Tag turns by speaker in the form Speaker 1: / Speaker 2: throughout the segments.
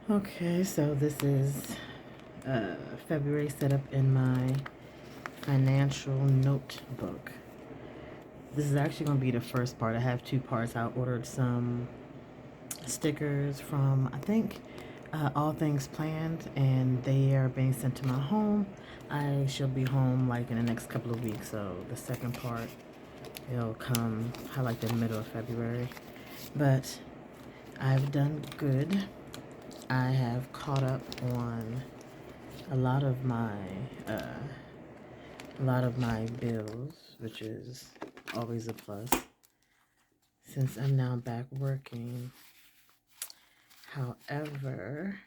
Speaker 1: Okay, so this is February setup in my financial notebook. This is actually going to be the first part. I have two parts. I ordered some stickers from, I think, All Things Planned, and they are being sent to my home. I shall be home like in the next couple of weeks, so the second part, it'll come like the middle of February. But I've done good. I have caught up on a lot of my bills, which is always a plus since I'm now back working. However,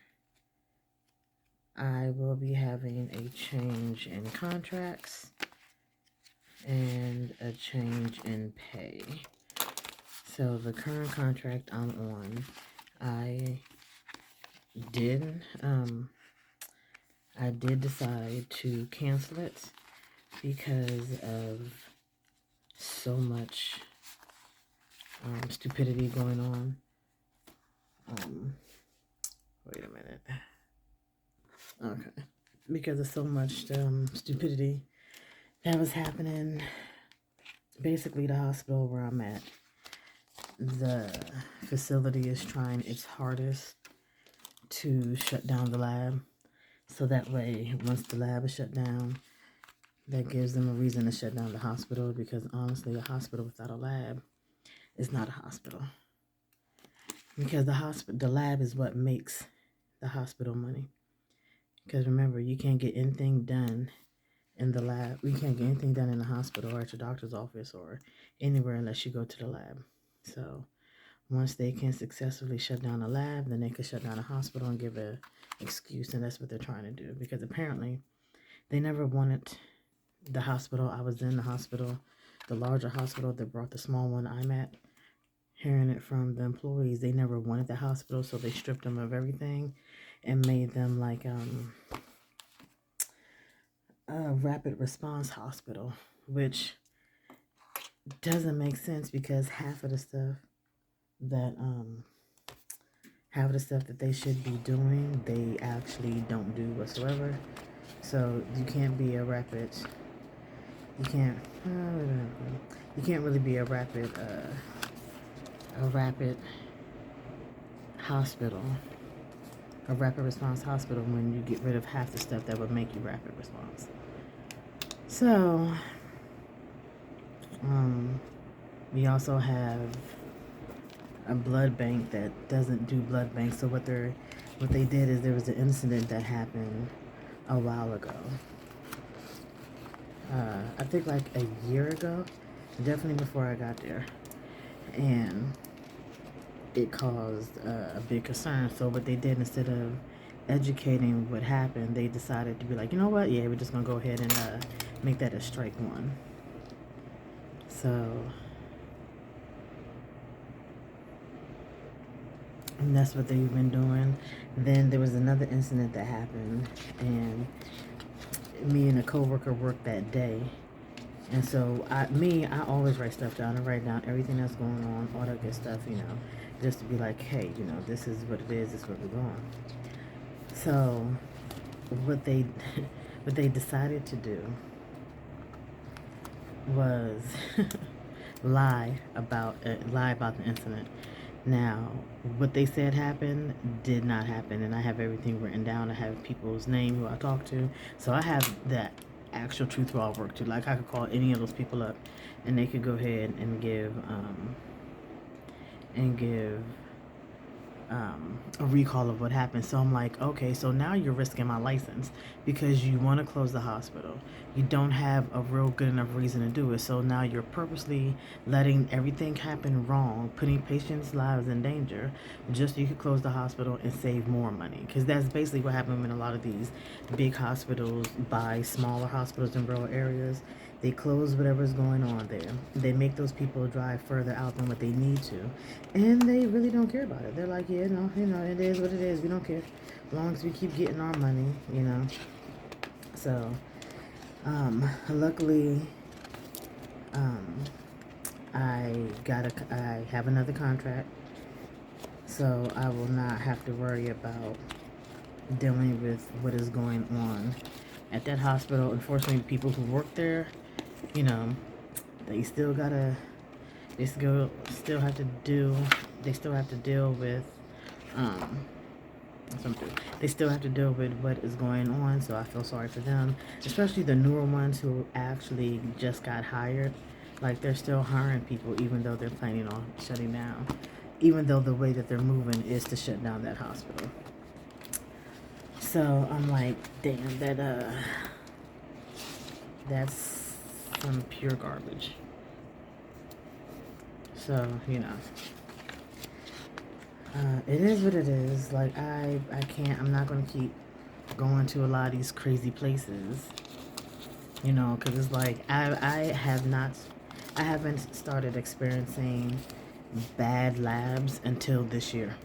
Speaker 1: I will be having a change in contracts and a change in pay. So the current contract I'm on, I did decide to cancel it because of so much stupidity going on. Wait a minute. Okay. Because of so much stupidity that was happening. Basically, the hospital where I'm at, the facility is trying its hardest to shut down the lab. So that way, once the lab is shut down, that gives them a reason to shut down the hospital, because honestly, a hospital without a lab is not a hospital. Because the lab is what makes the hospital money. Because remember, you can't get anything done in the lab. You can't get anything done in the hospital or at your doctor's office or anywhere unless you go to the lab. So once they can successfully shut down a lab, then they can shut down a hospital and give an excuse, and that's what they're trying to do. Because apparently, they never wanted the hospital I was in, the larger hospital that brought the small one I'm at. Hearing it from the employees, they never wanted the hospital, so they stripped them of everything and made them like a rapid response hospital, which doesn't make sense because half of the stuff that they should be doing, they actually don't do whatsoever. So you can't be a rapid. You can't. You can't really be a rapid hospital, a rapid response hospital, when you get rid of half the stuff that would make you rapid response. So, we also have a blood bank that doesn't do blood banks. So what they did is, there was an incident that happened a while ago. I think like a year ago, definitely before I got there, and it caused a big concern. So what they did, instead of educating what happened, they decided to be like, you know what? Yeah, we're just gonna go ahead and make that a strike one. So, and that's what they've been doing. Then there was another incident that happened, and me and a coworker worked that day. And so I always write stuff down. I write down everything that's going on, all that good stuff, just to be like, hey, this is what it is. This is what we're doing. So what they what they decided to do was lie about the incident. Now, what they said happened did not happen, and I have everything written down. I have people's name who I talked to, so I have that actual truth where I work to. Like, I could call any of those people up, and they could go ahead and give a recall of what happened. So I'm like, okay, so now you're risking my license because you want to close the hospital. You don't have a real good enough reason to do it. So now you're purposely letting everything happen wrong, putting patients' lives in danger, just so you could close the hospital and save more money. Because that's basically what happened when a lot of these big hospitals buy smaller hospitals in rural areas. They close whatever's going on there. They make those people drive further out than what they need to. And they really don't care about it. They're like, yeah, no, it is what it is. We don't care. As long as we keep getting our money. So, luckily, I have another contract. So I will not have to worry about dealing with what is going on at that hospital. Unfortunately, people who work there, you know, they still gotta, they still have to do, they still have to deal with, um, something. They still have to deal with what is going on, so I feel sorry for them, especially the newer ones who actually just got hired. Like, they're still hiring people even though they're planning on shutting down, even though the way that they're moving is to shut down that hospital. So I'm like, damn, that's some pure garbage. So, it is what it is. Like, I can't, I'm not going to keep going to a lot of these crazy places, because it's like, I haven't started experiencing bad labs until this year.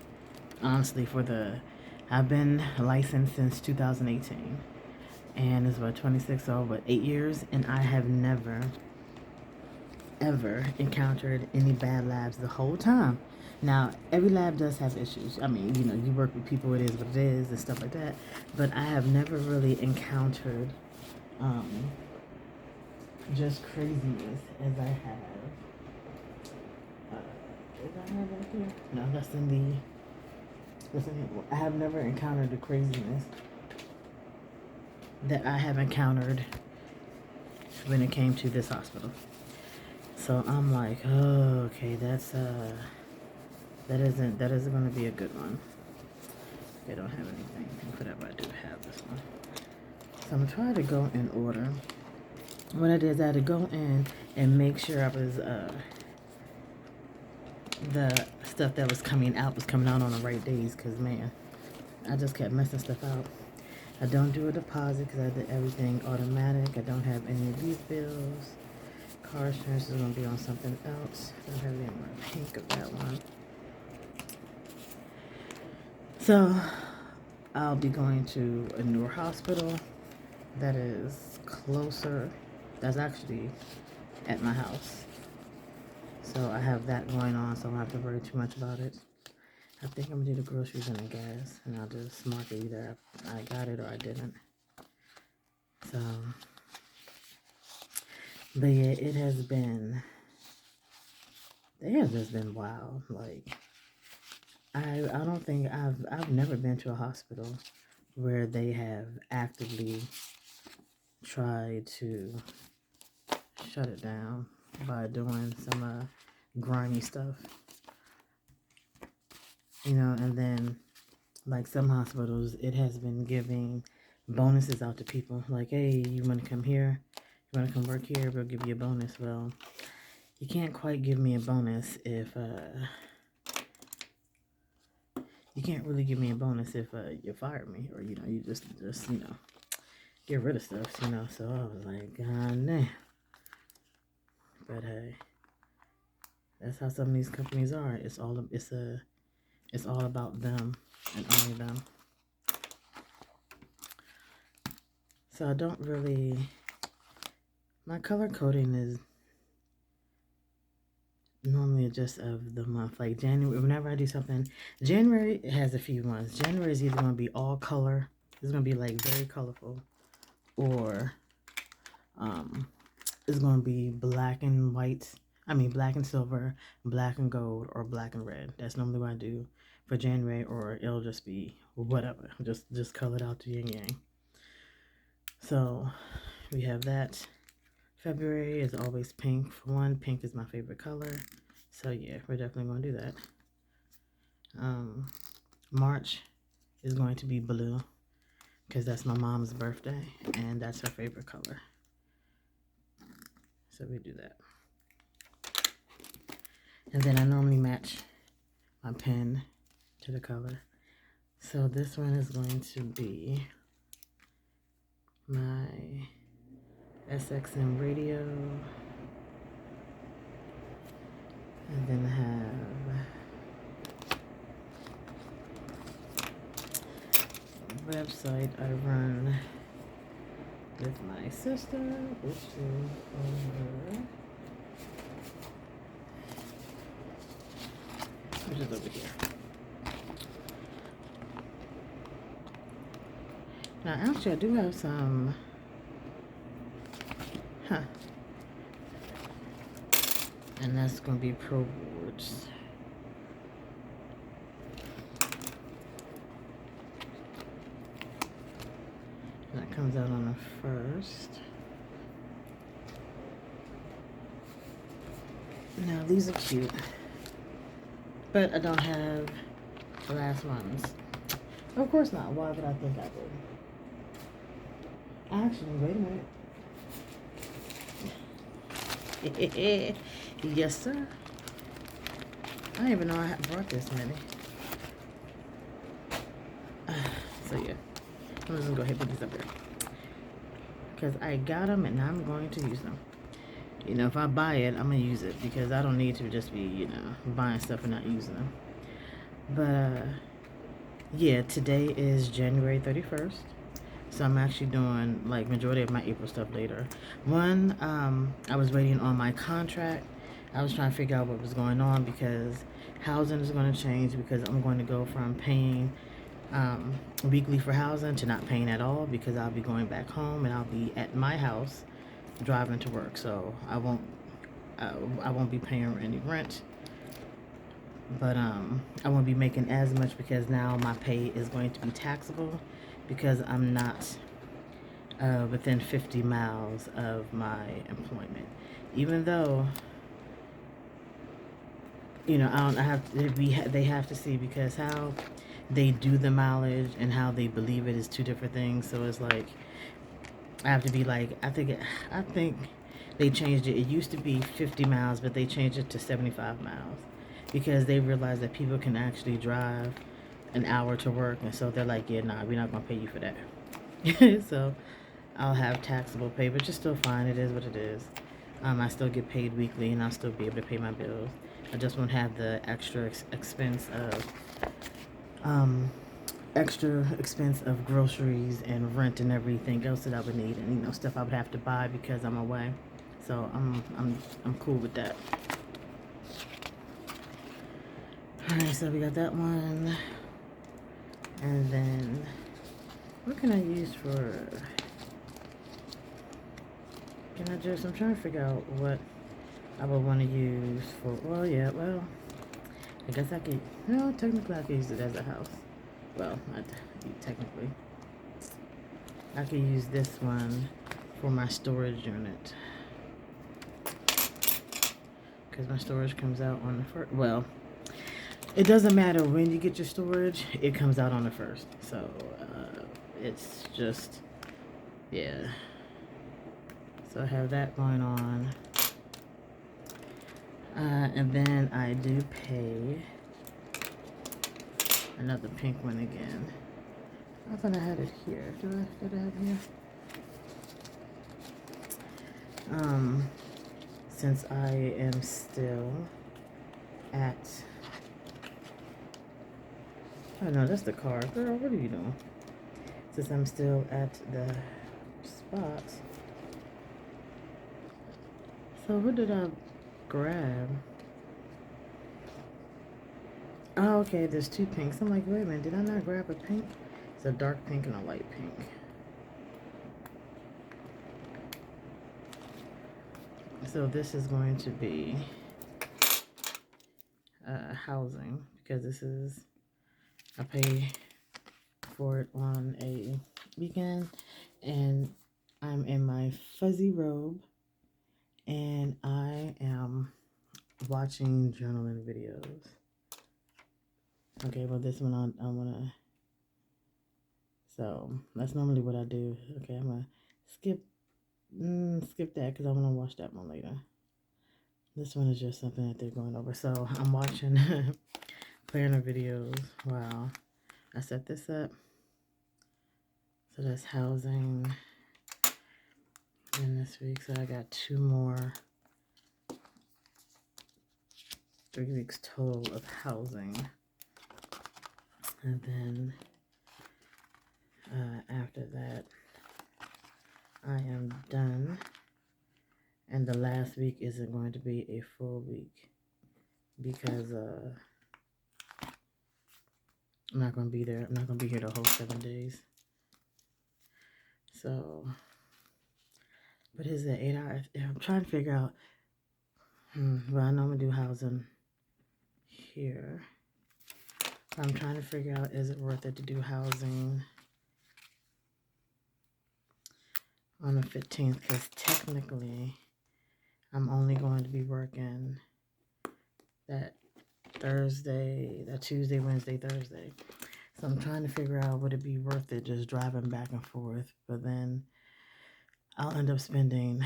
Speaker 1: Honestly, I've been licensed since 2018, and it's about 26, so 8 years, and I have never, ever encountered any bad labs the whole time. Now, every lab does have issues. I mean, you work with people, it is what it is, and stuff like that, but I have never really encountered, just craziness as I have. Is that her back here? No, that's in the. I have never encountered the craziness that I have encountered when it came to this hospital. So I'm like, oh, okay, that isn't going to be a good one. They don't have anything. Whatever, I do have this one. So I'm trying to go in order. What I did is I had to go in and make sure I was the stuff that was coming out on the right days, because man, I just kept messing stuff out. I don't do a deposit because I did everything automatic. I don't have any of these bills. Car insurance is going to be on something else. I don't have any more pink of that one. So I'll be going to a newer hospital that is closer. That's actually at my house. So I have that going on, so I don't have to worry too much about it. I think I'm going to do the groceries and the gas, and I'll just mark it either I got it or I didn't. So, but yeah, it has just been wild. Like, I don't think I've never been to a hospital where they have actively tried to shut it down by doing some grimy stuff. And then, like, some hospitals, it has been giving bonuses out to people. Like, hey, you want to come here? You want to come work here? We'll give you a bonus. Well, you can't quite give me a bonus if, you can't really give me a bonus if, you fire me or, you just, get rid of stuff, So I was like, God damn. But hey, that's how some of these companies are. It's all about them and only them. So I don't really, my color coding is normally just of the month. Like January, whenever I do something, January has a few ones. January is either going to be all color, it's going to be like very colorful, or it's going to be black and white. Black and silver, black and gold, or black and red. That's normally what I do for January, or it'll just be whatever. Just color it out to yin yang. So we have that. February is always pink. For one, pink is my favorite color. So yeah, we're definitely going to do that. March is going to be blue because that's my mom's birthday and that's her favorite color. So we do that. And then I normally match my pen to the color. So this one is going to be my SXM radio. And then I have a website I run with my sister, which is over here. Now, actually, I do have some, and that's going to be Pro Boards. That comes out on the 1st. Now, these are cute, but I don't have the last ones. Of course not. Why would I think I would? Actually, wait a minute. Yes, sir. I didn't even know I brought this many. So, yeah. I'm just going to go ahead and put these up there. Because I got them and I'm going to use them. You know, if I buy it, I'm going to use it. Because I don't need to just be, you know, buying stuff and not using them. But, yeah, today is January 31st. So I'm actually doing, like, majority of my April stuff later. One, I was waiting on my contract. I was trying to figure out what was going on because housing is going to change because I'm going to go from paying weekly for housing to not paying at all because I'll be going back home and I'll be at my house driving to work. So I won't be paying any rent. But I won't be making as much because now my pay is going to be taxable because I'm not within 50 miles of my employment. Even though, you know, they have to see because how they do the mileage and how they believe it is two different things. So it's like I have to be like I think they changed it. It used to be 50 miles, but they changed it to 75 miles because they realized that people can actually drive an hour to work, and so they're like, yeah, nah, we're not gonna pay you for that. So I'll have taxable pay, but you're still fine. It is what it is. I still get paid weekly, and I'll still be able to pay my bills. I just won't have the extra expense of groceries and rent and everything else that I would need, and you know, stuff I would have to buy because I'm away. So I'm cool with that. All right, so we got that one, and then what can I use for? Can I just? I'm trying to figure out what I would want to use for. Well, yeah, well, I guess I could. No, technically I could use it as a house. Well, not technically. I could use this one for my storage unit. Because my storage comes out on the 1st. Well, it doesn't matter when you get your storage. It comes out on the 1st. So, it's just, yeah. So I have that going on. And then I do pay another pink one again. I thought I had it here. Did I have it here? Since I am still at, oh no, that's the car. Girl, what are you doing? Since I'm still at the spot. So what did I grab? Oh, okay, there's two pinks. I'm like, wait a minute, did I not grab a pink? It's a dark pink and a light pink. So this is going to be housing because this is, I pay for it on a weekend, and I'm in my fuzzy robe and I am watching journaling videos. Okay, well this one I wanna, so that's normally what I do. Okay, I'm gonna skip that because I want to watch that one later. This one is just something that they're going over. So I'm watching planner videos while I set this up. So that's housing in this week. So I got 2 more, 3 weeks total of housing. And then after that, I am done. And the last week isn't going to be a full week because I'm not going to be there. I'm not going to be here the whole 7 days. So, but is it 8 hours? I'm trying to figure out. Well, I know I'm gonna do housing here. I'm trying to figure out, is it worth it to do housing on the 15th? Because technically, I'm only going to be working that Tuesday, Wednesday, Thursday. So I'm trying to figure out, would it be worth it just driving back and forth? But then I'll end up spending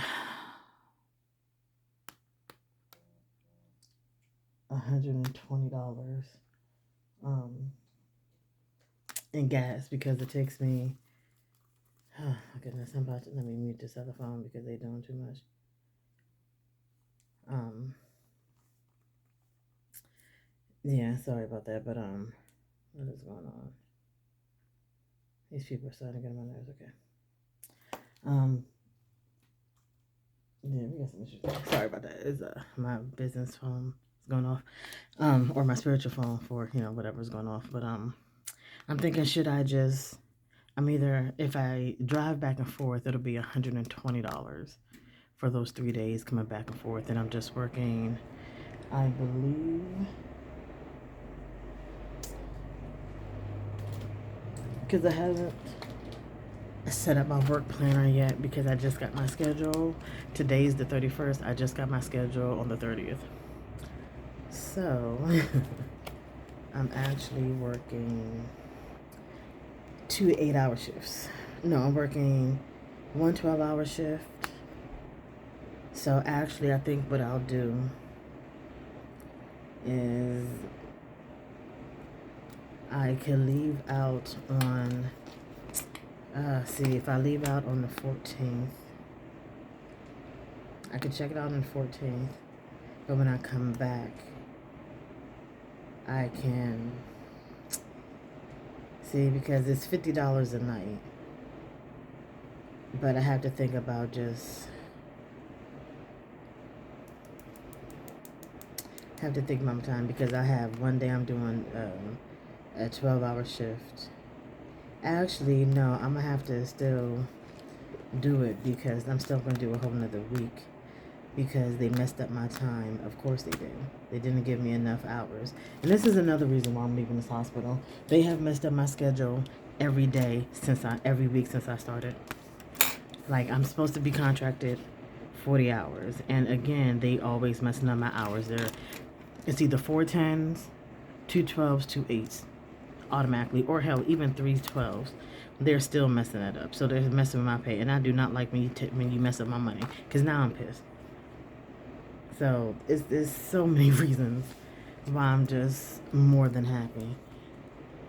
Speaker 1: $120 in gas, because it takes me, oh my goodness, let me mute this other phone because they're doing too much. Yeah, sorry about that, but what is going on? These people are starting to get on my nerves. Okay. Yeah, we got some issues. Sorry about that. It's my business phone is going off, or my spiritual phone for whatever's going off. But I'm thinking, if I drive back and forth, it'll be $120 for those 3 days coming back and forth, and I'm just working, I believe, because I haven't set up my work planner yet, because I just got my schedule. Today's the 31st. I just got my schedule on the 30th. So I'm actually working 2 8-hour shifts. No, I'm working 1 12-hour shift. So actually, I think what I'll do is I can leave out on, if I leave out on the 14th, I could check it out on the 14th, but when I come back, I can, because it's $50 a night, but I have to think about my time, because I have one day I'm doing a 12-hour shift. Actually, no, I'm gonna have to still do it, because I'm still gonna do a whole nother week, because they messed up my time. Of course they did. They didn't give me enough hours. And this is another reason why I'm leaving this hospital. They have messed up my schedule every week since I started. Like, I'm supposed to be contracted 40 hours. And again, they always messing up my hours. It's either 4 10s, 2 12s, 2 8s automatically, or hell, even 3 12s. They're still messing it up. So they're messing with my pay. And I do not like when you mess up my money, because now I'm pissed. So there's so many reasons why I'm just more than happy.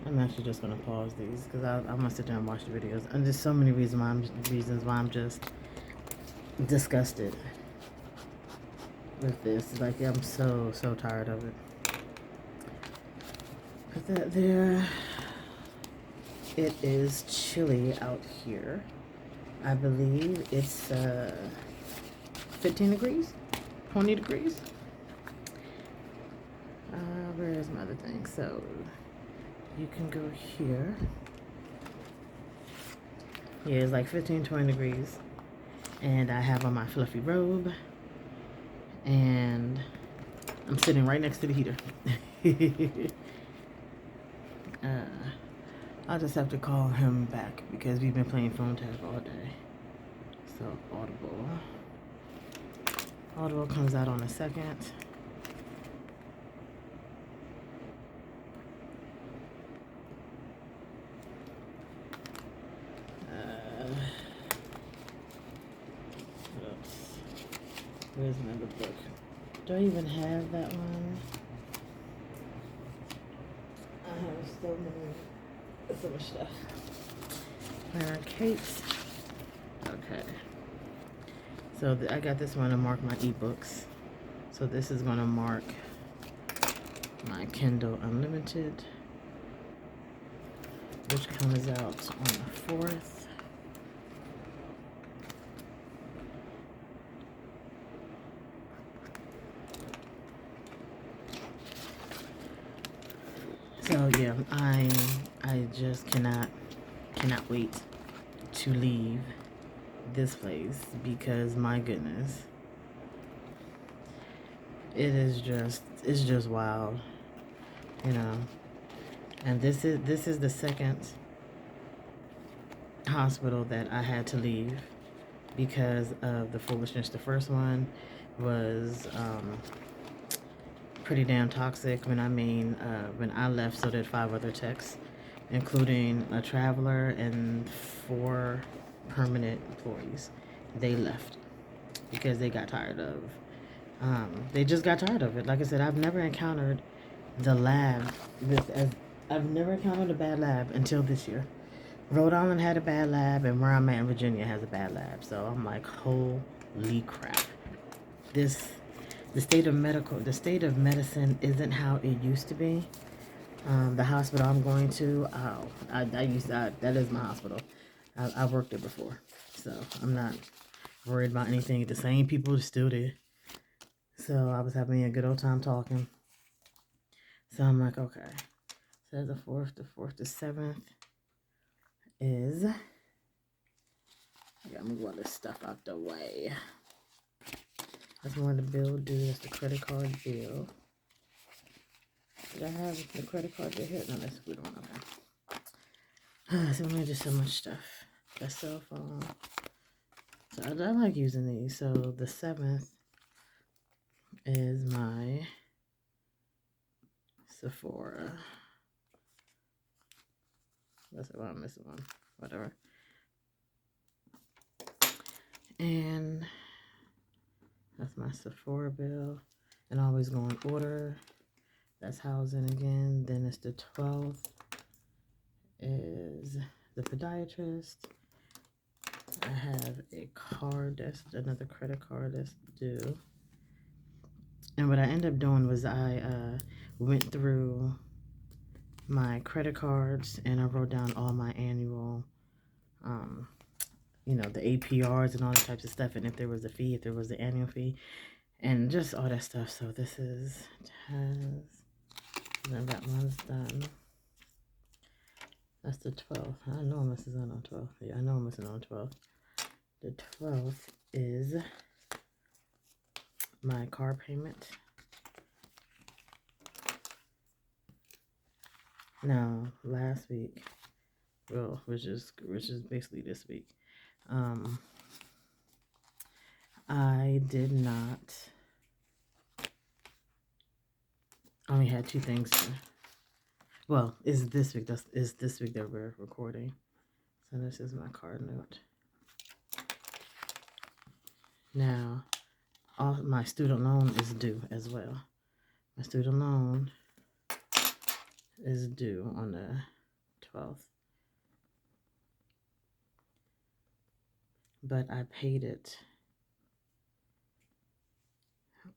Speaker 1: I'm actually just gonna pause these, because I'm gonna sit down and watch the videos. And there's so many reasons why I'm just disgusted with this. Like, I'm so tired of it. But it is chilly out here. I believe it's 15 degrees, 20 degrees. Where's my other thing? So you can go here. Yeah, it's like 15, 20 degrees. And I have on my fluffy robe. And I'm sitting right next to the heater. I'll just have to call him back, because we've been playing phone tag all day. So Audible comes out on the 2nd. Where's my other book? Do I even have that one? I have so much stuff. Where are Kate's? Okay. So I got this one to mark my ebooks. So this is going to mark my Kindle Unlimited, which comes out on the 4th. So yeah, I just cannot wait to leave this place because my goodness, it's just wild, you know. And this is the second hospital that I had to leave because of the foolishness. The first one was pretty damn toxic. When I left, so did 5 other techs, including a traveler and 4 permanent employees. They left because they got tired of. They just got tired of it. Like I said, I've never encountered the lab I've never encountered a bad lab until this year. Rhode Island had a bad lab, and where I'm at in Virginia has a bad lab. So I'm like, holy crap! The state of medicine isn't how it used to be. The hospital I'm going to, that is my hospital. I worked there before, so I'm not worried about anything. The same people are still there. So I was having a good old time talking. So I'm like, okay. So the 4th, the 7th is, I gotta move all this stuff out the way. That's more the bill due. That's the credit card bill. Did I have the credit card bill here? No, that's a good one. Okay. So we just so much stuff. The cell phone. So I like using these. So the 7th is my Sephora. That's why I'm missing one. Whatever. And that's my Sephora bill. And I always go in order. That's housing again. Then it's the 12th is the podiatrist. I have a card, that's another credit card that's due. And what I ended up doing was I went through my credit cards and I wrote down all my annual, you know, the APRs and all the types of stuff. And if there was a fee, if there was the annual fee, and just all that stuff. So this is and then that one's done. That's the 12th. I know I'm missing out on 12th. Yeah, I know I'm missing on 12th. The 12th is my car payment. Now, last week, well, which is basically this week, I did not. I only had 2 things. Well, is this week that we're recording. So this is my card note. Now, all my student loan is due as well. My student loan is due on the 12th. But I paid it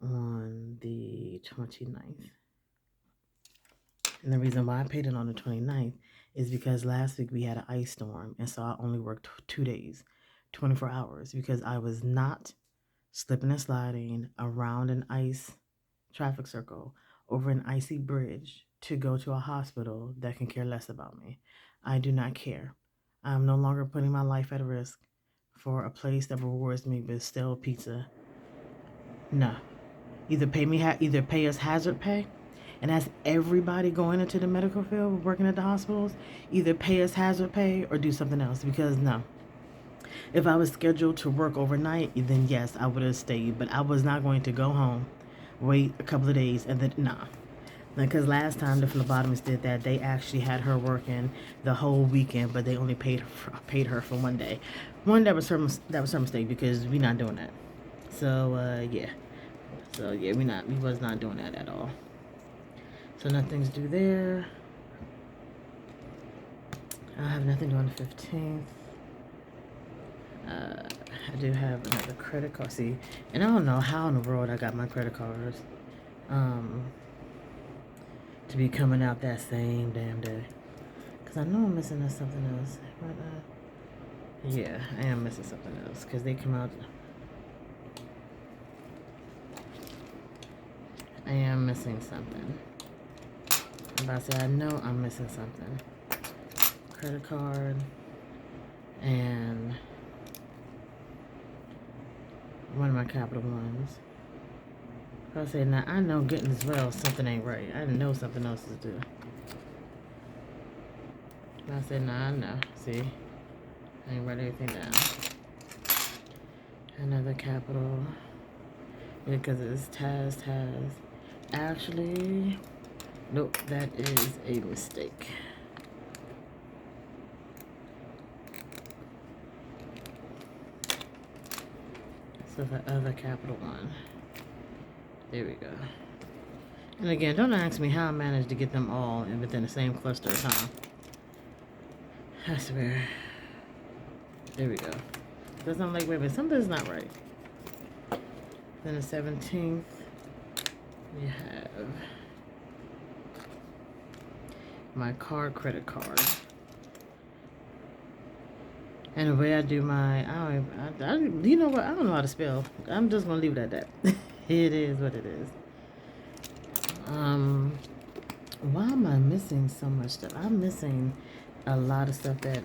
Speaker 1: on the 29th. And the reason why I paid it on the 29th is because last week we had an ice storm, and so I only worked 2 days, 24 hours, because I was not slipping and sliding around an ice traffic circle over an icy bridge to go to a hospital that can care less about me. I do not care. I'm no longer putting my life at risk for a place that rewards me with stale pizza. No. Either pay us hazard pay, and that's everybody going into the medical field, working at the hospitals. Either pay us hazard pay or do something else, because no. If I was scheduled to work overnight, then yes, I would have stayed, but I was not going to go home, wait a couple of days, and then nah. Because last time the phlebotomist did that, they actually had her working the whole weekend, but they only paid her for 1 day. That was her mistake, because we're not doing that. So yeah. So yeah, we was not doing that at all. So nothing's due there. I have nothing due on the 15th. I do have another credit card. See, and I don't know how in the world I got my credit cards to be coming out that same damn day. Because I know I'm missing something else. But, yeah, I am missing something else. Because they come out. I am missing something. I'm about to say, I know I'm missing something. Credit card. And One of my capital ones. I say, now I know getting as well, something ain't right. I know something else is due. I said, nah, I know. See? I ain't write everything down. Another capital. Because it's Taz. Actually, nope, that is a mistake. So the other capital one. There we go. And again, don't ask me how I managed to get them all in within the same cluster of time. I swear. There we go. Because I'm like, wait a minute, something's not right. Then the 17th, we have my credit card. And the way I do my, you know what? I don't know how to spell. I'm just gonna leave it at that. It is what it is. Why am I missing so much stuff? I'm missing a lot of stuff that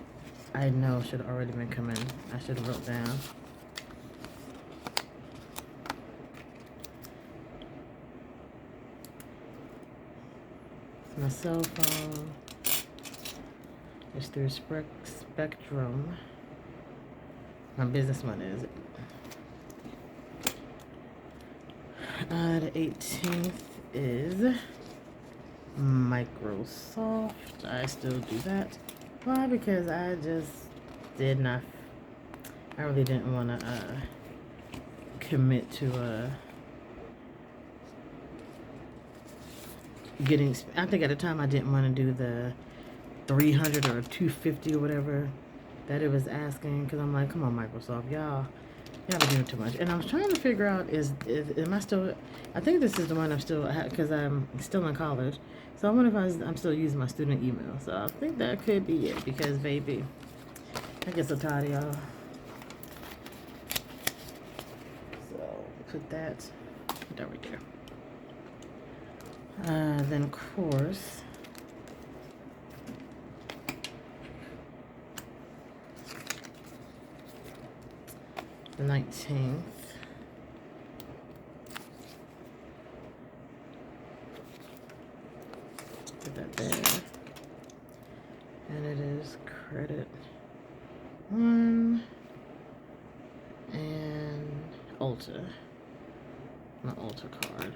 Speaker 1: I know should have already been coming. I should have wrote down. It's my cell phone. It's through Spectrum. My business one is. The 18th is Microsoft. I still do that. Why? Because I just did not. I really didn't want to commit to getting. I think at the time I didn't want to do the 300 or 250 or whatever that it was asking. Because I'm like, come on, Microsoft, y'all been doing too much. And I was trying to figure out am I still? I think this is the one I'm still, because I'm still in college. So I wonder if I'm still using my student email. So I think that could be it, because baby, I get so tired of y'all. So put that right there. Then of course, the 19th. Put that there. And it is credit 1 and Ulta. My Ulta card.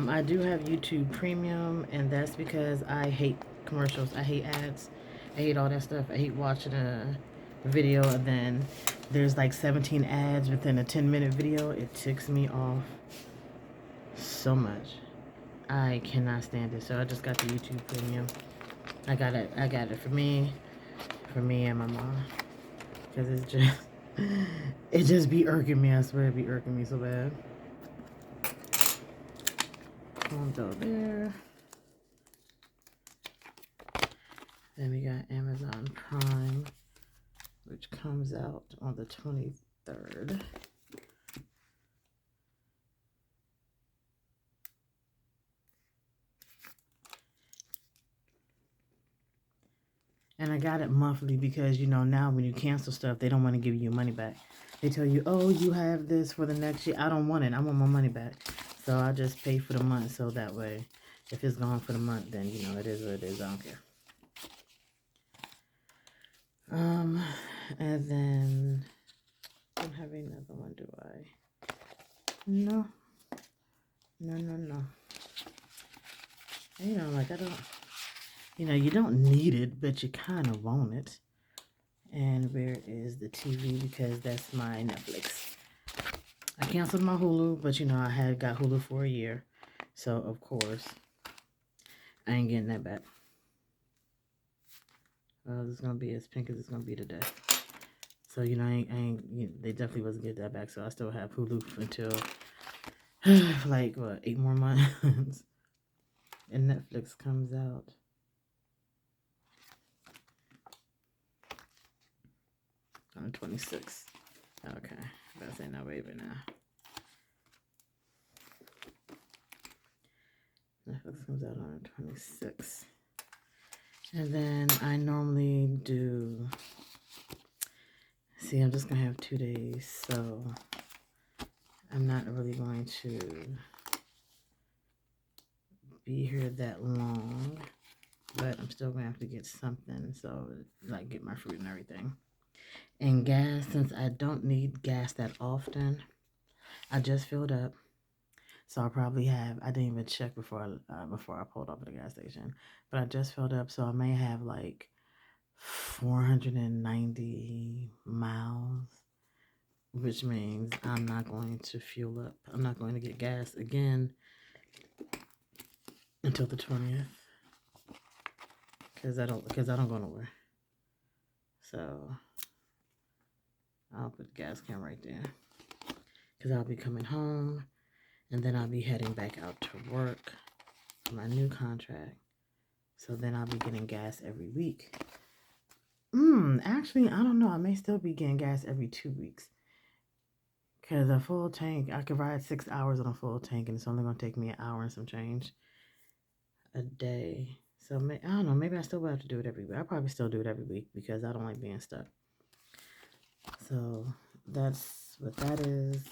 Speaker 1: I do have YouTube Premium, and that's because I hate commercials. I hate ads. I hate all that stuff. I hate watching a video and then there's like 17 ads within a 10-minute video. It ticks me off so much. I cannot stand it. So I just got the YouTube Premium. I got it for me and my mom, because it just be irking me. I swear it be irking me so bad. Won't go there. Then we got Amazon Prime, which comes out on the 23rd. And I got it monthly because, you know, now when you cancel stuff, they don't want to give you your money back. They tell you, oh, you have this for the next year. I don't want it. I want my money back. So I just pay for the month, so that way, if it's gone for the month, then, you know, it is what it is. I don't care. And then, I don't have another one, do I? No. You know, like, I don't, you know, you don't need it, but you kind of want it. And where is the TV? Because that's my Netflix. I canceled my Hulu, but, you know, I had got Hulu for a year. So, of course, I ain't getting that back. Well, it's going to be as pink as it's going to be today. So, you know, they definitely wasn't getting that back. So, I still have Hulu until, like, what, 8 more months. And Netflix comes out on the 26th. Okay. That's ain't no waiver now. Netflix comes out on the 26th. And then I normally do See, I'm just going to have 2 days, so I'm not really going to be here that long, but I'm still going to have to get something, so like get my fruit and everything. And gas, since I don't need gas that often, I just filled up. So I probably have, I didn't even check before I pulled up at the gas station, but I just filled up, so I may have like 490 miles, which means I'm not going to fuel up. I'm not going to get gas again until the 20th, because I don't go nowhere. So I'll put the gas can right there, because I'll be coming home, and then I'll be heading back out to work for my new contract. So then I'll be getting gas every week. Actually, I don't know. I may still be getting gas every 2 weeks. Because a full tank, I could ride 6 hours on a full tank, and it's only going to take me an hour and some change a day. So, I don't know. Maybe I still will have to do it every week. I'll probably still do it every week because I don't like being stuck. So, that's what that is.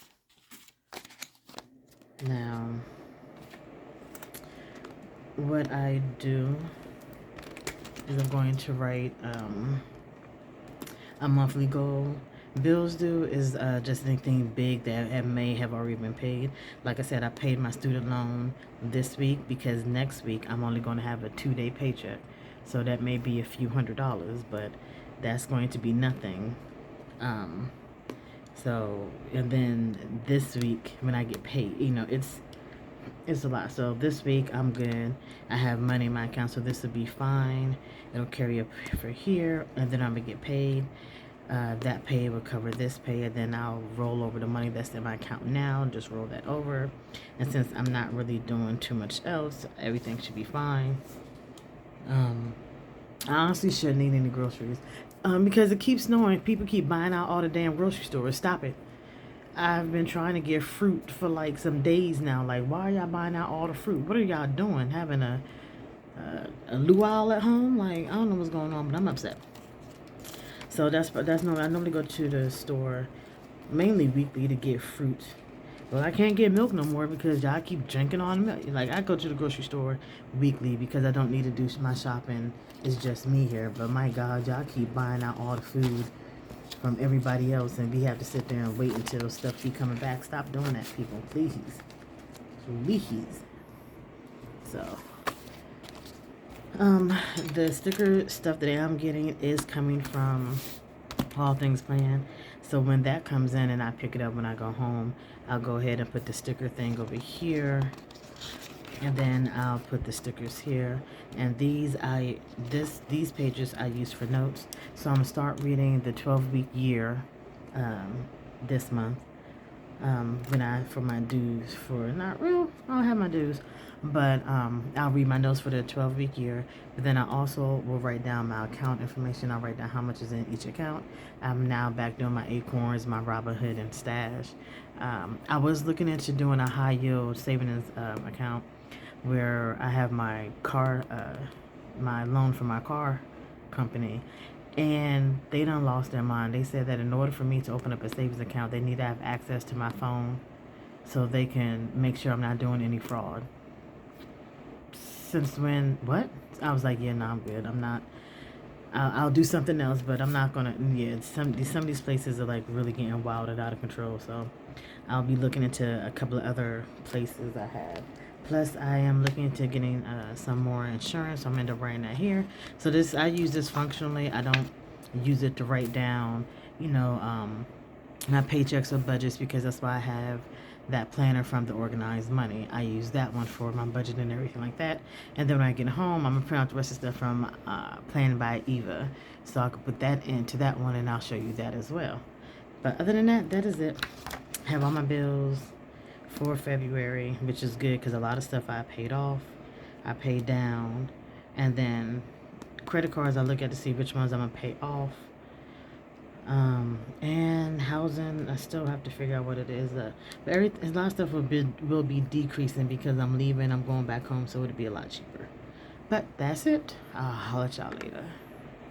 Speaker 1: Now, what I do is I'm going to write a monthly goal. Bills due is just anything big that may have already been paid. Like I said, I paid my student loan this week because next week I'm only going to have a 2-day paycheck. So that may be a few $100s, but that's going to be nothing. So, and then this week when I get paid, it's a lot. So this week I'm good. I have money in my account, so this will be fine. It'll carry up for here, and then I'm gonna get paid. That pay will cover this pay, and then I'll roll over the money that's in my account now, just roll that over. And since I'm not really doing too much else, everything should be fine. I honestly shouldn't need any groceries because it keeps snowing. People keep buying out all the damn grocery stores. Stop it. I've been trying to get fruit for like some days now. Like, why are y'all buying out all the fruit? What are y'all doing? Having a luau at home? Like, I don't know what's going on, but I'm upset. So that's no. I normally go to the store mainly weekly to get fruit. Well, I can't get milk no more because y'all keep drinking all the milk. Like, I go to the grocery store weekly because I don't need to do my shopping. It's just me here. But my God, y'all keep buying out all the food from everybody else, and we have to sit there and wait until stuff keep coming back. Stop doing that, people. Please. Please. So, the sticker stuff that I'm getting is coming from All Things Planned. So when that comes in and I pick it up when I go home, I'll go ahead and put the sticker thing over here, and then I'll put the stickers here. And these pages I use for notes. So I'm gonna start reading the 12-week year this month. For my dues for not real, I don't have my dues, but I'll read my notes for the 12-week year. But then I also will write down my account information. I'll write down how much is in each account. I'm now back doing my Acorns, my Robinhood, and Stash. I was looking into doing a high yield savings account where I have my car, my loan for my car company, and they done lost their mind. They said that in order for me to open up a savings account, they need to have access to my phone so they can make sure I'm not doing any fraud. Since when? What? I was like, yeah, no, I'm good. I'm not. I'll do something else, but I'm not gonna. Yeah, some of these places are like really getting wild and out of control. So I'll be looking into a couple of other places I have. Plus, I am looking into getting some more insurance. I'm end up writing that here. So I use this functionally. I don't use it to write down, my paychecks or budgets, because that's why I have that planner from the Organized Money. I use that one for my budget and everything like that. And then when I get home, I'm gonna print out the rest of the stuff from Planned by Eva. So I can put that into that one, and I'll show you that as well. But other than that, that is it. I have all my bills for February, which is good because a lot of stuff I paid off, I paid down, and then credit cards I look at to see which ones I'm gonna pay off. And housing, I still have to figure out what it is. But a lot of stuff will be decreasing because I'm leaving. I'm going back home, so it'll be a lot cheaper. But that's it. I'll let y'all later.